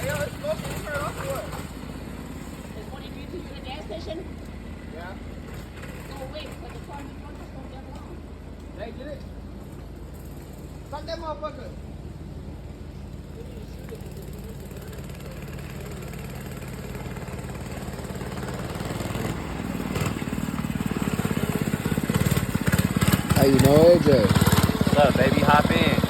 Hey, yo, it's smoking. You turn it off or what? Is 43 to the gas station? Yeah. Go away, because the car you want to stop that long. Hey, get it. Fuck that motherfucker. How you know AJ? What's up, baby? Hop in.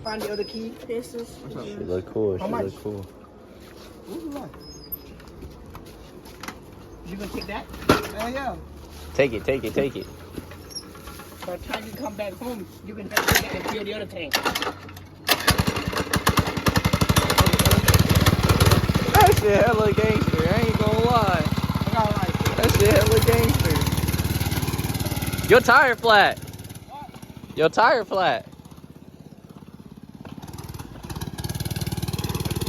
Find the other key. Pistols. She look cool. She much? look cool. What's the line? You gonna take that? Hell yeah. Take it, take it, take it. By the time you come back home, you can take that and fill the other tank. That shit hella gangster. I ain't gonna lie. I got like That shit hella gangster. Your tire flat. Your tire flat.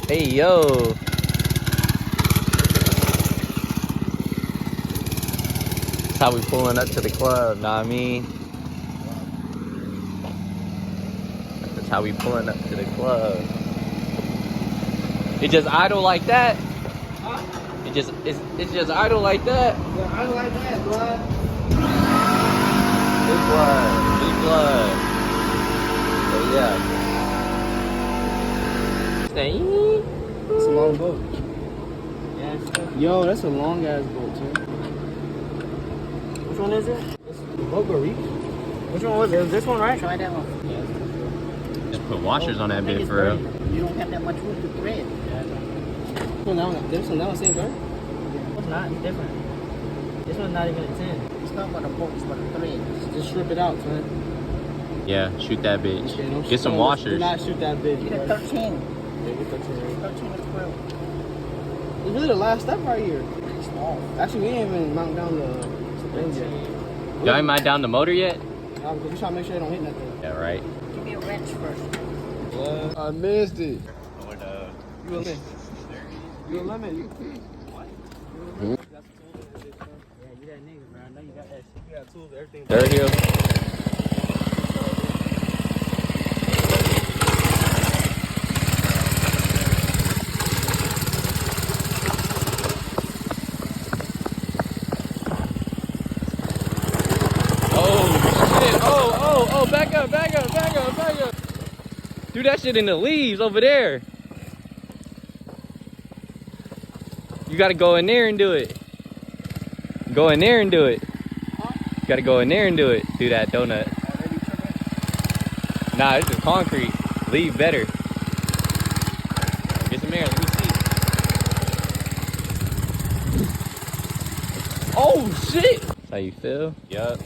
Hey, yo. That's how we pulling up to the club, know what I mean? That's how we pulling up to the club. It just idle like that? It's just idle like that? yeah, I don't like that, blood. Big blood. Big blood. So yeah. Stay. It's a long boat. Yeah, it's good. Yo, that's a long ass boat, too. Which one is it? The boat go reach? Which one was it? This one, right? Try that one. Just put washers on that I think bit it's for real. dirty. You don't have that much room to thread. This one down the same time? It's not. It's different. This one's not even a 10. It's not about a boat. It's about a thread. Just strip it out, son. Yeah, shoot that bitch. Okay, don't Get some do washers. not shoot that bitch. Get a bro. 13. Yeah, get 13. 13 or 12. It's really the last step right here. Pretty small. Actually, we ain't even mount down the things yet. Y'all ain't mind down the motor yet? Because we trying to make sure they don't hit nothing. Yeah, right. Give me a wrench first. I missed it. What You a lemon. You a lemon. Yeah, you that nigga, bro. I know you got that shit. You got tools, everything. Third hill. Oh, back up. Do that shit in the leaves over there. You gotta go in there and do it. Go in there and do it. You gotta go in there and do it. Do that donut. Nah, this is concrete. Leave better. Get some air, let me see. Oh shit! That's how you feel? Yup.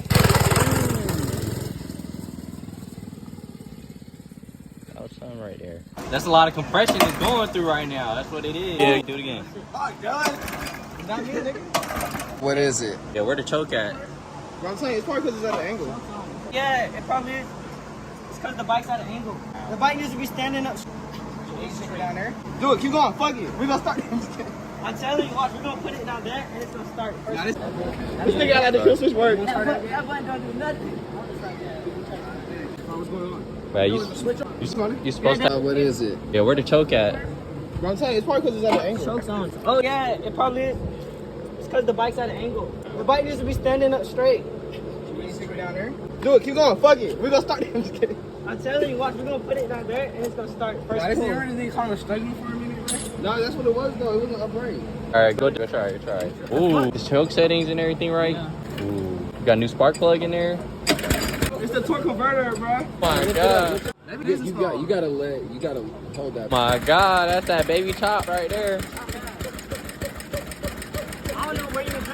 Something right there. That's a lot of compression it's going through right now. That's what it is. Yeah, do it again. Oh, God. Not me, nigga. What is it? Yeah, where the choke at? But I'm saying it's probably because it's at an angle. Yeah, it probably is. It's because the bike's at an angle. The bike needs to be standing up. Down there. Do it. Keep going. Fuck it. We're going to start. I'm just kidding. I'm telling you, watch, we're going to put it down there and it's going to start first. Nah, this nigga got the kill switch work. That button don't do nothing. What's going on? Right, you supposed to. What is it? Yeah, where the choke at? But I'm saying it's probably because it's at an angle. Choke's on. Oh, yeah, it probably is. It's because the bike's at an angle. The bike needs to be standing up straight. You need to stick it down there. Do it. Keep going. Fuck it. We're going to start. I'm just kidding. I'm telling you, watch, we're going to put it down there and it's going to start first. Nah, this pull. ain't anything kind of struggling for a minute, bro. No, that's what it was, though. It wasn't upright. Alright, go try it. Ooh, the choke settings and everything right? Yeah. Ooh. You got a new spark plug in there? It's the torque converter, bro. Oh my god. You gotta hold that. My god, that's that baby chop right there. I don't know where you going.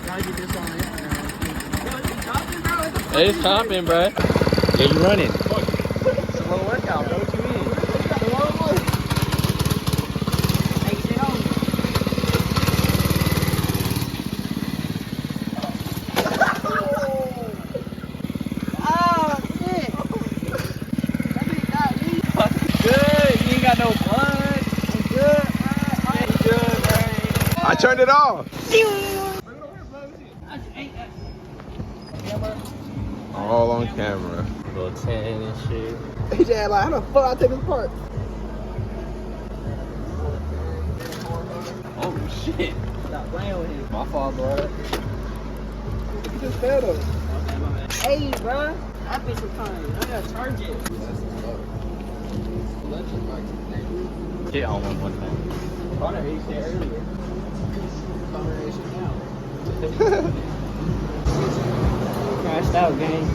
Gotta get this on It's chopping, bro. Yeah, you running. It's a little workout, bro. What you mean? Good. ain't got no blood. I'm good, man. I'm good, man. I turned it off. All on camera. Little 10 and shit. AJ like, how the fuck I take this apart? Oh shit. Stop playing with him. My fault, bro. You just fell though. Hey, bro. That bitch was fine. I gotta charge it. Get on one time. Connor ate there earlier. Crashed out, gang.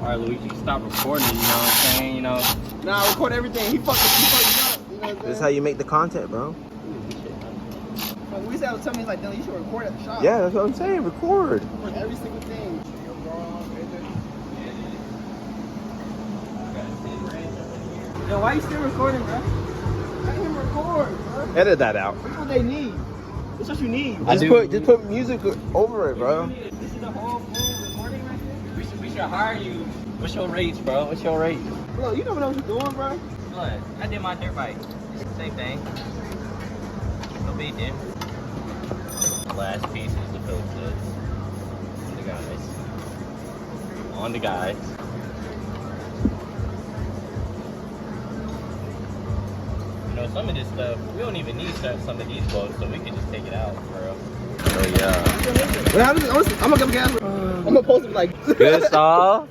Alright, Luigi, stop recording, you know what I'm saying? You know. Nah, I record everything. He fucked up. You know what I'm This is how you make the content, bro. saying? We said, tell me, like, Dylan, you should record at the shop. Yeah, that's what I'm saying. Record. Record every single thing. Yo, why you still recording, bro? Let him record, bro. Edit that out. That's what they need. That's what you need. Just put music over it, bro. This is the whole full recording right here? We should hire you. What's your rates, bro? What's your rate? Bro, you never know what you're doing, bro. What? I did my dirt bike. Same thing. No big deal. Last piece is the Phillips studs. On the guys. On the guys. You know, some of this stuff, we don't even need some of these bolts, so we can just take it out, bro. Oh, yeah. Wait, I'm gonna come gas. I'm gonna post it like. Good stuff.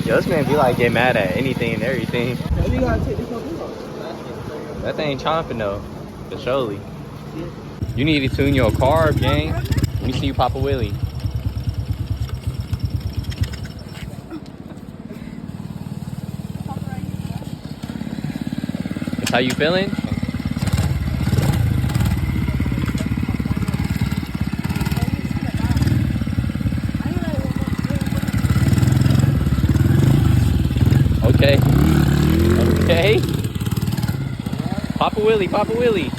Yo, this man be like, get mad at anything and everything. You gotta take this one off. That thing chomping though, for surely. You need to tune your carb, gang. Let me see you pop a wheelie. That's how you feeling? Okay. Okay. Pop a wheelie, pop a wheelie.